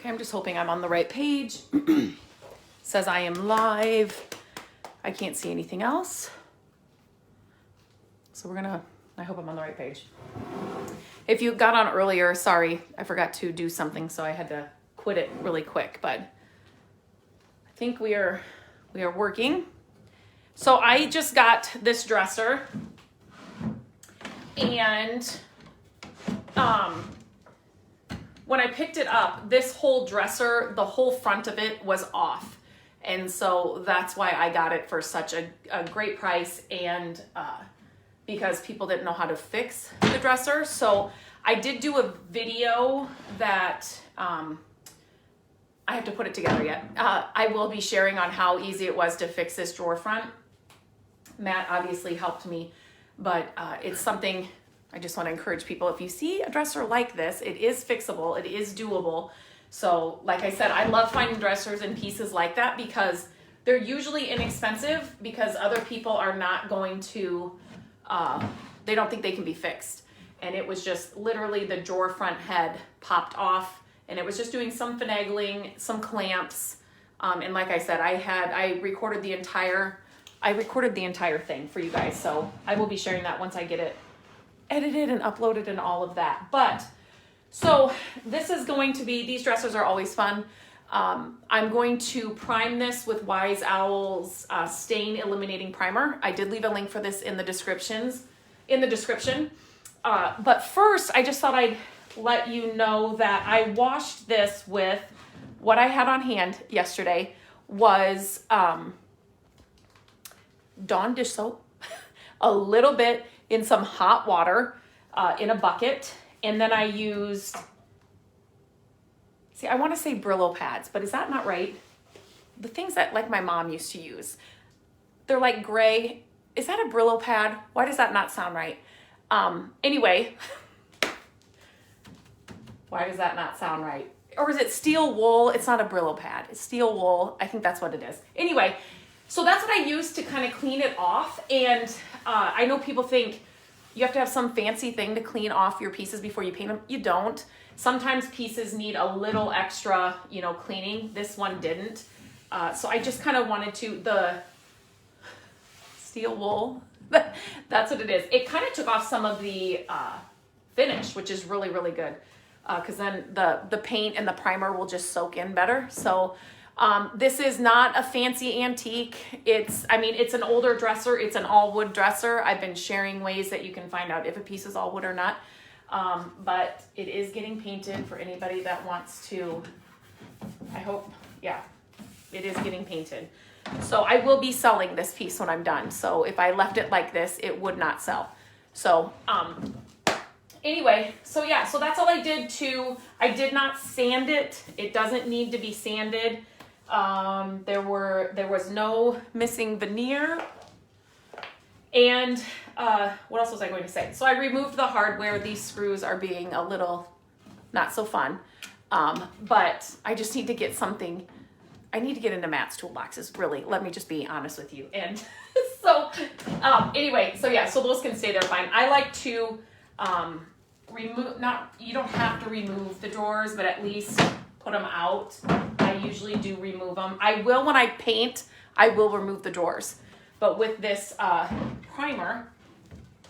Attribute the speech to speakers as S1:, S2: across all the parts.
S1: Okay, I'm just hoping I'm on the right page. Says I am live. I can't see anything else. So I hope I'm on the right page. If you got on earlier, sorry, I forgot to do something, so I had to quit it really quick, but I think we are working. So I just got this dresser, and when I picked it up, this whole dresser, the whole front of it was off. And so that's why I got it for such a great price, and because people didn't know how to fix the dresser. So I did do a video that I have to put it together yet. I will be sharing on how easy it was to fix this drawer front. Matt obviously helped me, but it's something I just want to encourage people. If you see a dresser like this, it is fixable, it is doable. So like I said, I love finding dressers and pieces like that because they're usually inexpensive because other people are not going to, they don't think they can be fixed. And it was just literally the drawer front head popped off, and it was just doing some finagling, some clamps. And like I said, I recorded the entire thing for you guys. So I will be sharing that once I get it edited and uploaded and all of that. But so this is going to be, these dressers are always fun. I'm going to prime this with Wise Owl's stain eliminating primer. I did leave a link for this in the description. But first, I just thought I'd let you know that I washed this with what I had on hand yesterday was Dawn dish soap, a little bit in some hot water in a bucket. And then I used, I want to say Brillo pads, but is that not right? The things that like my mom used to use, they're like gray. Is that a Brillo pad? Why does that not sound right? Anyway, why does that not sound right? Or is it steel wool? It's not a Brillo pad. It's steel wool. I think that's what it is. Anyway, so that's what I used to kind of clean it off. And I know people think you have to have some fancy thing to clean off your pieces before you paint them. You don't. Sometimes pieces need a little extra, cleaning. This one didn't. So I just kind of wanted to, the steel wool, that's what it is. It kind of took off some of the finish, which is really, really good. Because then the paint and the primer will just soak in better. So this is not a fancy antique. It's an older dresser. It's an all wood dresser. I've been sharing ways that you can find out if a piece is all wood or not. But it is getting painted for anybody that wants to, it is getting painted. So I will be selling this piece when I'm done. So if I left it like this, it would not sell. So, anyway, so that's all I did too. I did not sand it. It doesn't need to be sanded. There was no missing veneer. And what else was I going to say? So I removed the hardware. These screws are being a little not so fun. But I just need to get something. I need to get into Matt's toolboxes, really. Let me just be honest with you. And so anyway, so those can stay there fine. I like to remove, you don't have to remove the drawers, but at least put them out. I usually do remove them. I will, when I paint, I will remove the drawers. But with this primer,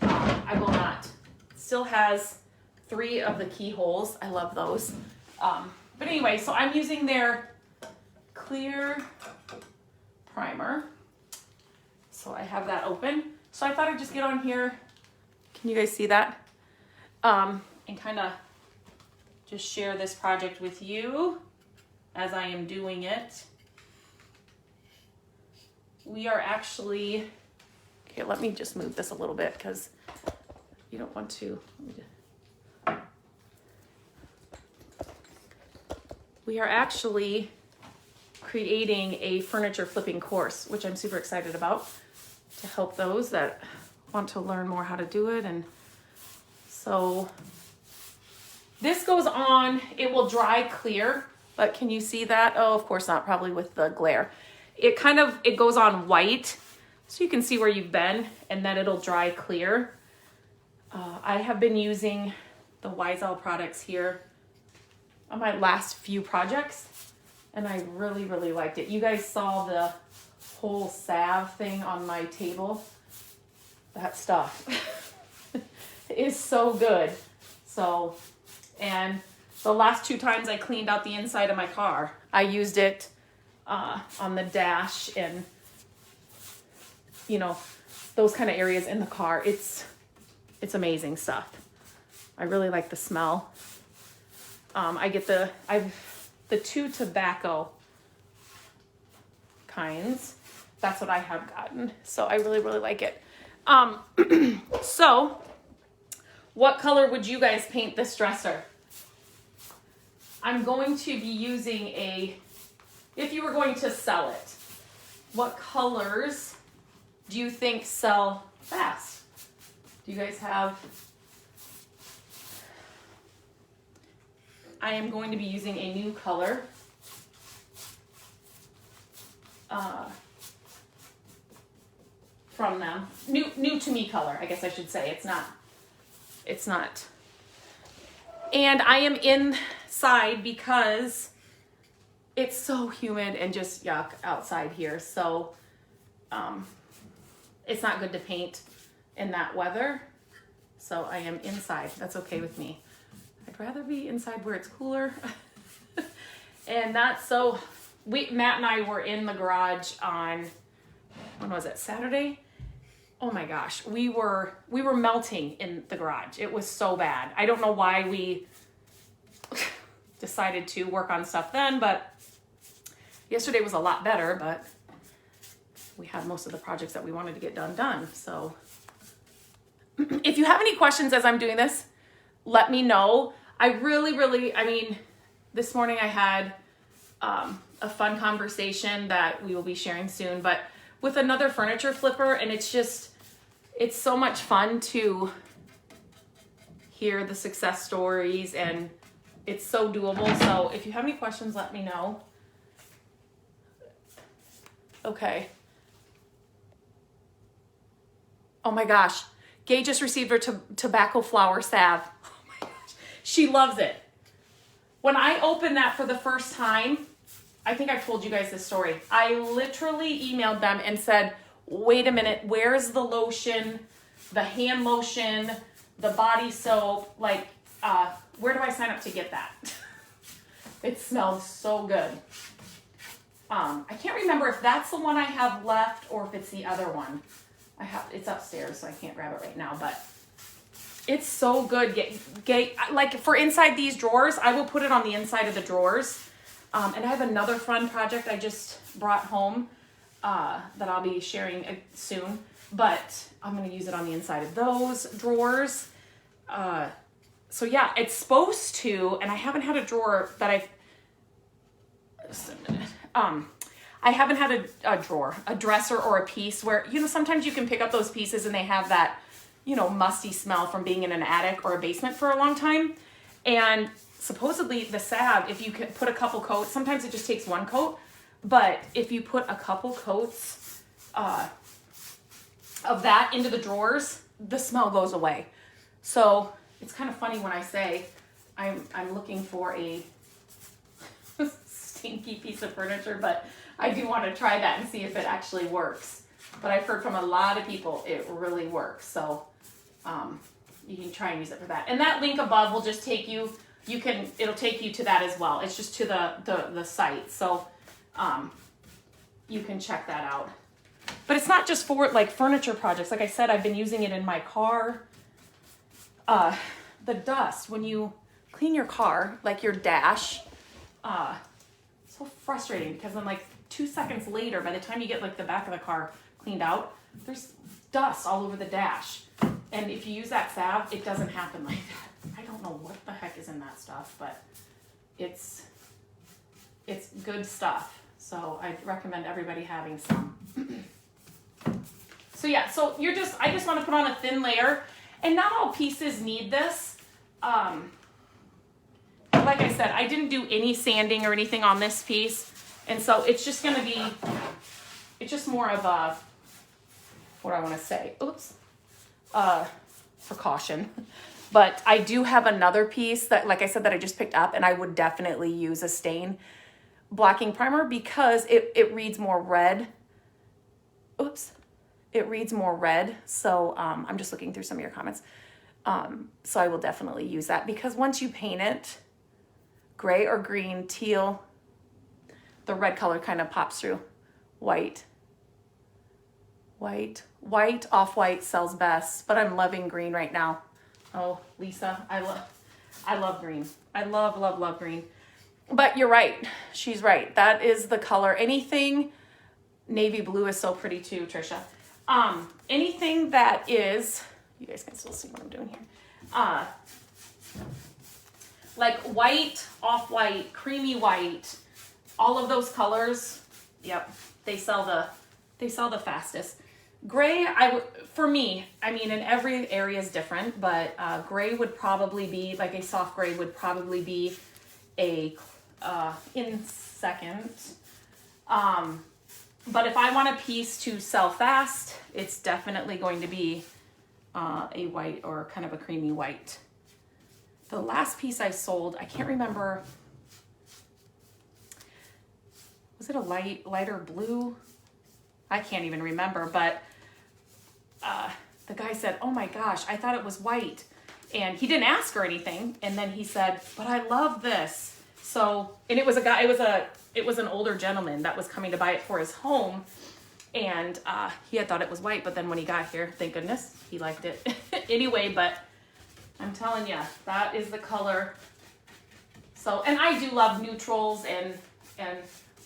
S1: I will not. It still has 3 of the keyholes. I love those. But anyway, so I'm using their clear primer. So I have that open. So I thought I'd just get on here. Can you guys see that? And kind of just share this project with you as I am doing it. We are actually, okay, let me just move this a little bit because you don't want to. We are actually creating a furniture flipping course, which I'm super excited about, to help those that want to learn more how to do it. And so this goes on, it will dry clear, but can you see that? Oh, of course not, probably with the glare. It goes on white, so you can see where you've been, and then it'll dry clear. I have been using the Wise Owl products here on my last few projects, and I really, really liked it. You guys saw the whole salve thing on my table. That stuff is so good. So, and the last 2 times I cleaned out the inside of my car, I used it on the dash and, you know, those kind of areas in the car. It's amazing stuff. I really like the smell. I get the 2 tobacco kinds. That's what I have gotten. So I really, really like it. So what color would you guys paint this dresser? I'm going to be using if you were going to sell it, what colors do you think sell fast? Do you guys have? I am going to be using a new color. From them. New to me color, I guess I should say. It's not. And I am inside because it's so humid and just yuck outside here. So it's not good to paint in that weather. So I am inside. That's okay with me. I'd rather be inside where it's cooler. And that's so Matt and I were in the garage on, when was it, Saturday? Oh my gosh, we were melting in the garage. It was so bad. I don't know why we decided to work on stuff then, but yesterday was a lot better, but we had most of the projects that we wanted to get done. So if you have any questions as I'm doing this, let me know. I really, I mean, this morning I had a fun conversation that we will be sharing soon, but with another furniture flipper, and it's so much fun to hear the success stories, and it's so doable. So if you have any questions, let me know. Okay. Oh my gosh. Gay just received her tobacco flower salve. Oh my gosh. She loves it. When I opened that for the first time, I think I've told you guys this story. I literally emailed them and said, wait a minute, where's the lotion, the hand lotion, the body soap? Like, where do I sign up to get that? It smells so good. I can't remember if that's the one I have left or if it's the other one. It's upstairs, so I can't grab it right now, but it's so good. Like for inside these drawers, I will put it on the inside of the drawers. And I have another fun project I just brought home that I'll be sharing soon, but I'm going to use it on the inside of those drawers. So yeah, it's supposed to, and I haven't had a drawer that just a minute. I haven't had a drawer, a dresser or a piece where, you know, sometimes you can pick up those pieces and they have that, you know, musty smell from being in an attic or a basement for a long time. And supposedly the salve, if you can put a couple coats, sometimes it just takes one coat, but if you put a couple coats of that into the drawers, the smell goes away. So it's kind of funny when I say I'm looking for a stinky piece of furniture, but I do want to try that and see if it actually works. But I've heard from a lot of people it really works. So you can try and use it for that. And that link above will just take you, it'll take you to that as well. It's just to the site. So you can check that out. But it's not just for like furniture projects. Like I said, I've been using it in my car. The dust, when you clean your car, like your dash, so frustrating because then like 2 seconds later, by the time you get like the back of the car cleaned out, there's dust all over the dash. And if you use that salve, it doesn't happen like that. I don't know what the heck is in that stuff, but it's good stuff. So I recommend everybody having some. So yeah, so I just want to put on a thin layer, and not all pieces need this. Like I said, I didn't do any sanding or anything on this piece. And so it's just going to be, it's just more of a, what do I want to say? Oops. Precaution. But I do have another piece that, like I said, that I just picked up, and I would definitely use a stain blocking primer because it reads more red. Oops. It reads more red. So I'm just looking through some of your comments. So I will definitely use that because once you paint it, gray or green, teal, the red color kind of pops through. White, off-white sells best, but I'm loving green right now. Oh, Lisa, I love green. I love green. But you're right. She's right. That is the color. Anything navy blue is so pretty too, Trisha. Anything that is, you guys can still see what I'm doing here. Like white, off-white, creamy white, all of those colors, yep, they sell the fastest. Gray, for me, I mean, in every area is different, but gray would probably be, like a soft gray would probably be in second. But if I want a piece to sell fast, it's definitely going to be a white or kind of a creamy white. The last piece I sold, I can't remember, was it a lighter blue? I can't even remember, but the guy said, oh my gosh, I thought it was white. And he didn't ask or anything. And then he said, but I love this. So, and it was an older gentleman that was coming to buy it for his home. And he had thought it was white, but then when he got here, thank goodness, he liked it anyway. But I'm telling you, that is the color. So, and I do love neutrals and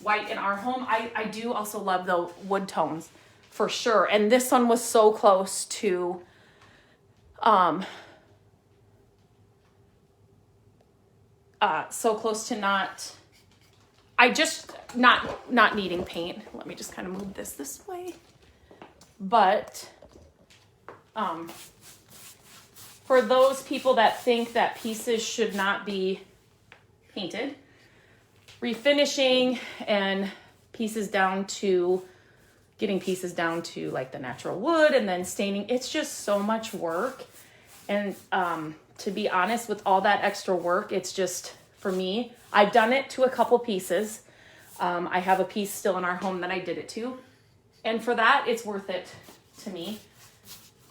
S1: white in our home. I do also love the wood tones for sure. And this one was so close to, not needing paint. Let me just kind of move this way. But, for those people that think that pieces should not be painted, refinishing and getting pieces down to like the natural wood and then staining, it's just so much work. And to be honest, with all that extra work, it's just, for me, I've done it to a couple pieces. I have a piece still in our home that I did it to. And for that, it's worth it to me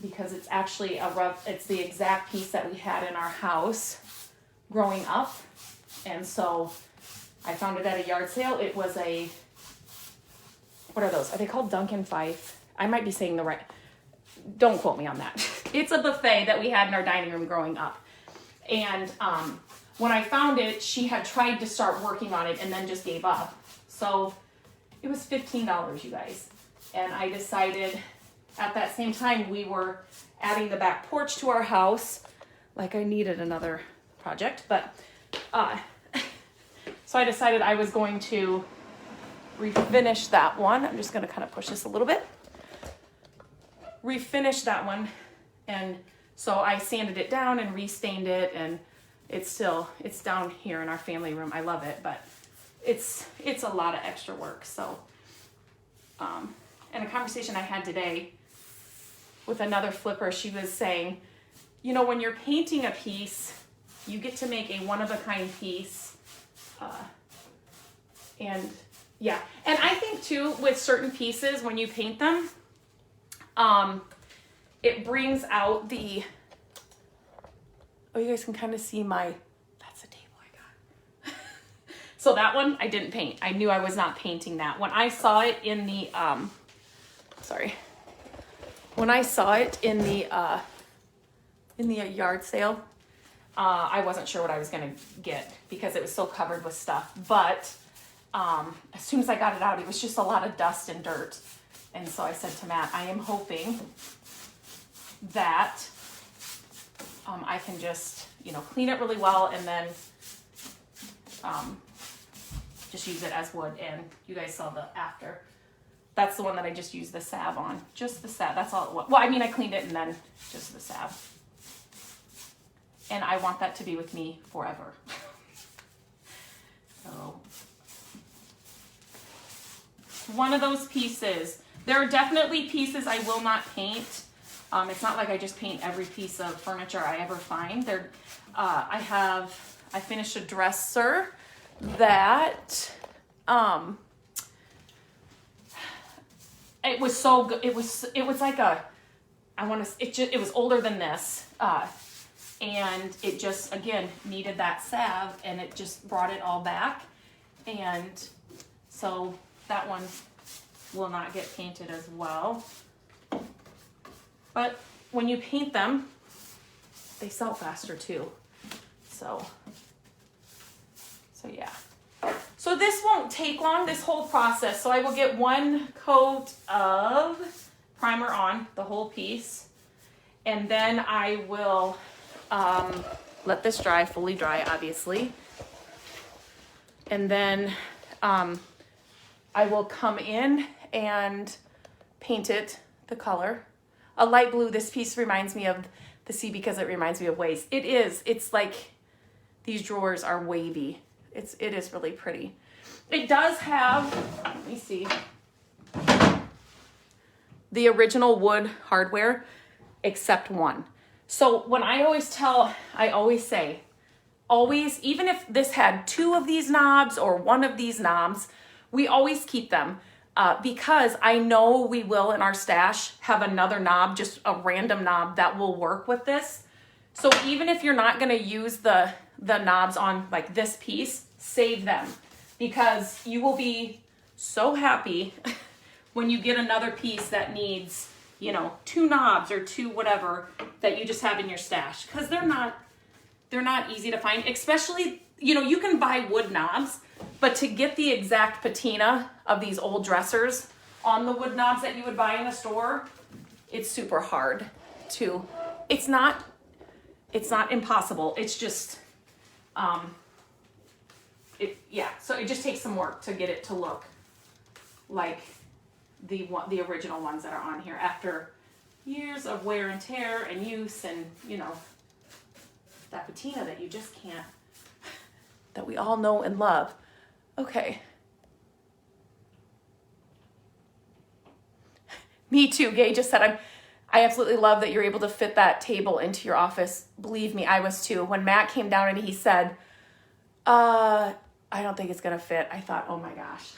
S1: because it's actually it's the exact piece that we had in our house growing up. And so I found it at a yard sale. It was what are those? Are they called Duncan Fife? I might be saying the right, don't quote me on that. It's a buffet that we had in our dining room growing up. And when I found it, she had tried to start working on it and then just gave up. So it was $15, you guys. And I decided at that same time we were adding the back porch to our house. Like I needed another project, but so I decided I was going to refinish that one. I'm just going to kind of push this a little bit. Refinish that one. And so I sanded it down and restained it, and it's down here in our family room. I love it, but it's a lot of extra work. So, and a conversation I had today with another flipper, she was saying, you know, when you're painting a piece, you get to make a one-of-a-kind piece. And yeah, and I think too, with certain pieces, when you paint them, it brings out the, oh, you guys can kind of see that's the table I got. So that one I didn't paint. I knew I was not painting that. When I saw it in the, when I saw it in the yard sale, I wasn't sure what I was going to get because it was so covered with stuff. But as soon as I got it out, it was just a lot of dust and dirt. And so I said to Matt, I am hoping that I can just, clean it really well and then just use it as wood. And you guys saw the after. That's the one that I just used the salve on. Just the salve. That's all it was. Well, I mean, I cleaned it and then just the salve. And I want that to be with me forever. So, one of those pieces. There are definitely pieces I will not paint. It's not like I just paint every piece of furniture I ever find. I finished a dresser that, it was so good. It was like it was older than this. And it just, again, needed that salve, and it just brought it all back. And so that one will not get painted as well. But when you paint them, they sell faster too. So yeah. So this won't take long, this whole process. So I will get one coat of primer on the whole piece. And then I will let this dry, fully dry, obviously. And then I will come in and paint it the color. A light blue. This piece reminds me of the sea because it reminds me of waves. It is. It's like these drawers are wavy. It is really pretty. It does have, let me see, the original wood hardware, except one. So when I always say, even if this had 2 of these knobs or 1 of these knobs, we always keep them because I know we will in our stash have another knob, just a random knob that will work with this. So even if you're not gonna use the knobs on like this piece, save them, because you will be so happy when you get another piece that needs, 2 knobs or 2 whatever that you just have in your stash, because they're not easy to find. Especially, you can buy wood knobs, but to get the exact patina of these old dressers on the wood knobs that you would buy in a store, it's super hard to, it's not impossible. It's just, so it just takes some work to get it to look like the original ones that are on here after years of wear and tear and use, and that patina that you just can't, that we all know and love. Okay. Me too. Gay just said, I absolutely love that you're able to fit that table into your office. Believe me, I was too. When Matt came down and he said, I don't think it's gonna fit, I thought, oh my gosh.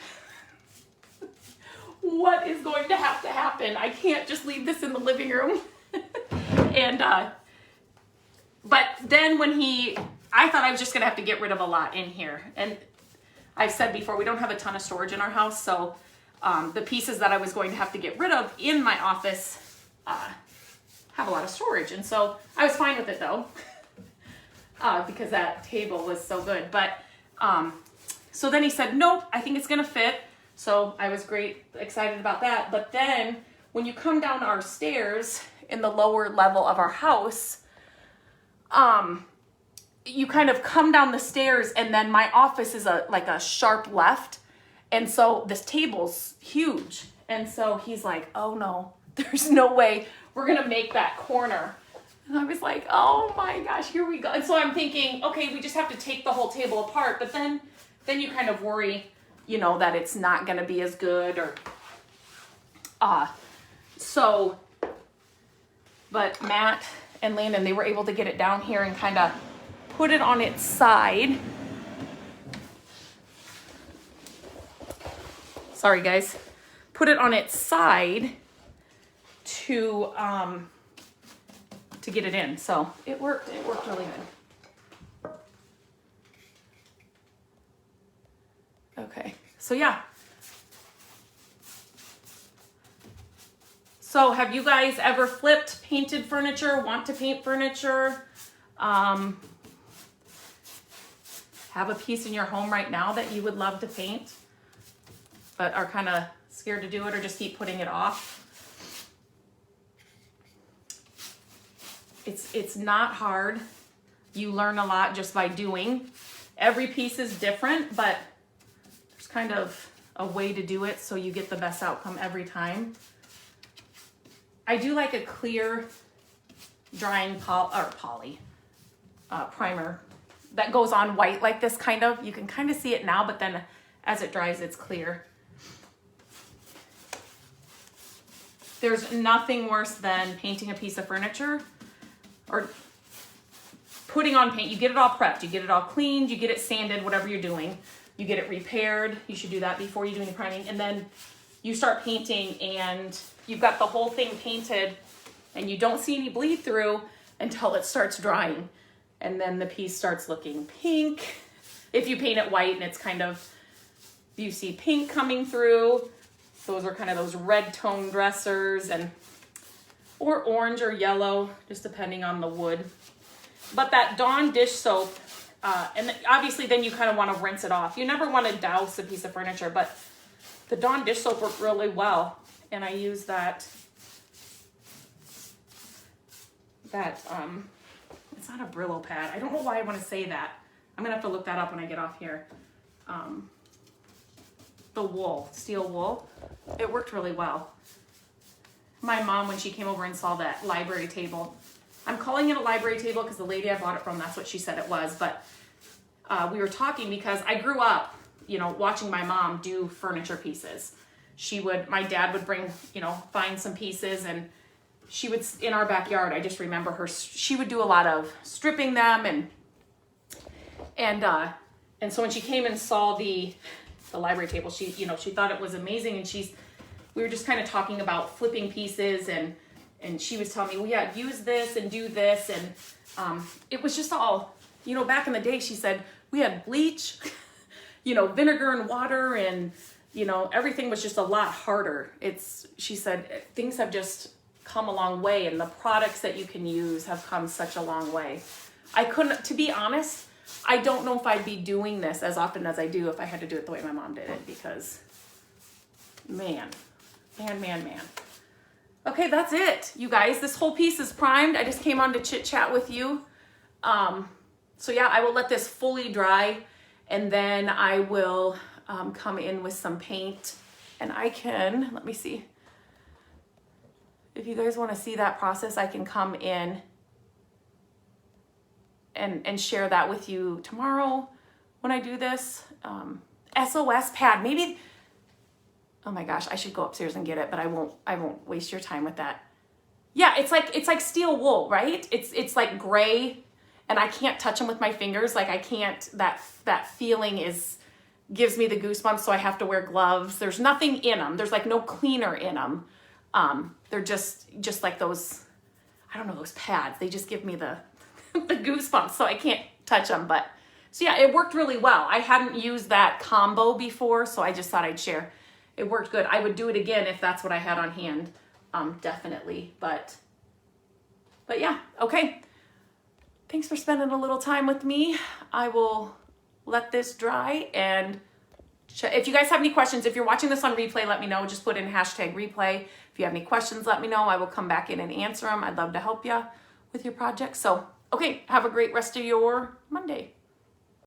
S1: What is going to happen? I can't just leave this in the living room. And, but then I thought I was just gonna have to get rid of a lot in here. And I've said before, we don't have a ton of storage in our house. So the pieces that I was going to have to get rid of in my office have a lot of storage. And so I was fine with it though, because that table was so good. But so then he said, nope, I think it's gonna fit. So I was excited about that. But then when you come down our stairs in the lower level of our house, you kind of come down the stairs, and then my office is like a sharp left. And so this table's huge. And so he's like, oh no, there's no way we're gonna make that corner. And I was like, oh my gosh, here we go. And so I'm thinking, okay, we just have to take the whole table apart. But then you kind of worry, that it's not gonna be as good, or, but Matt and Landon, they were able to get it down here and kind of put it on its side. Sorry guys. Put it on its side to get it in. So it worked really good. Okay, so yeah. So have you guys ever flipped painted furniture, want to paint furniture? Have a piece in your home right now that you would love to paint, but are kind of scared to do it, or just keep putting it off? It's not hard. You learn a lot just by doing. Every piece is different, but there's kind of a way to do it so you get the best outcome every time. I do like a clear drying primer that goes on white like this kind of. You can kind of see it now, but then as it dries, it's clear. there's nothing worse than painting a piece of furniture or putting on paint. You get it all prepped, you get it all cleaned, you get it sanded, whatever you're doing. You get it repaired. You should do that before you do any priming. And then you start painting and you've got the whole thing painted and you don't see any bleed through until it starts drying. And then the piece starts looking pink. If you paint it white and it's kind of, you see pink coming through. Those are kind of those red tone dressers or orange or yellow, just depending on the wood. But that Dawn dish soap, and obviously then you kind of want to rinse it off. You never want to douse a piece of furniture, but the Dawn dish soap worked really well. And I use that, it's not a Brillo pad. I don't know why I want to say that. I'm going to have to look that up when I get off here. The wool, steel wool, it worked really well. My mom, when she came over and saw that library table, I'm calling it a library table because the lady I bought it from, that's what she said it was. But we were talking because I grew up, you know, watching my mom do furniture pieces. My dad would bring, you know, find some pieces and she would, in our backyard, I just remember her, she would do a lot of stripping them and so when she came and saw the library table, she thought it was amazing and we were just kind of talking about flipping pieces and she was telling me, well, yeah, use this and do this. And it was just all, you know, back in the day, she said, we had bleach, you know, vinegar and water and, you know, everything was just a lot harder. She said, things have just come a long way and the products that you can use have come such a long way. To be honest, I don't know if I'd be doing this as often as I do if I had to do it the way my mom did it because, man. Okay, that's it, you guys. This whole piece is primed. I just came on to chit chat with you. So yeah, I will let this fully dry and then I will come in with some paint and let me see. If you guys want to see that process, I can come in and share that with you tomorrow when I do this. SOS pad, maybe, oh my gosh, I should go upstairs and get it, but I won't waste your time with that. Yeah, it's like steel wool, right? It's like gray and I can't touch them with my fingers. Like I can't, that feeling gives me the goosebumps. So I have to wear gloves. There's nothing in them. There's like no cleaner in them. They're just like those, I don't know, those pads. They just give me the goosebumps. So I can't touch them, so yeah, it worked really well. I hadn't used that combo before. So I just thought I'd share. It worked good. I would do it again if that's what I had on hand. Definitely. But yeah, okay. Thanks for spending a little time with me. I will let this dry and if you guys have any questions, if you're watching this on replay, let me know. Just put in #replay. If you have any questions, let me know. I will come back in and answer them. I'd love to help you with your project. So, okay, have a great rest of your Monday.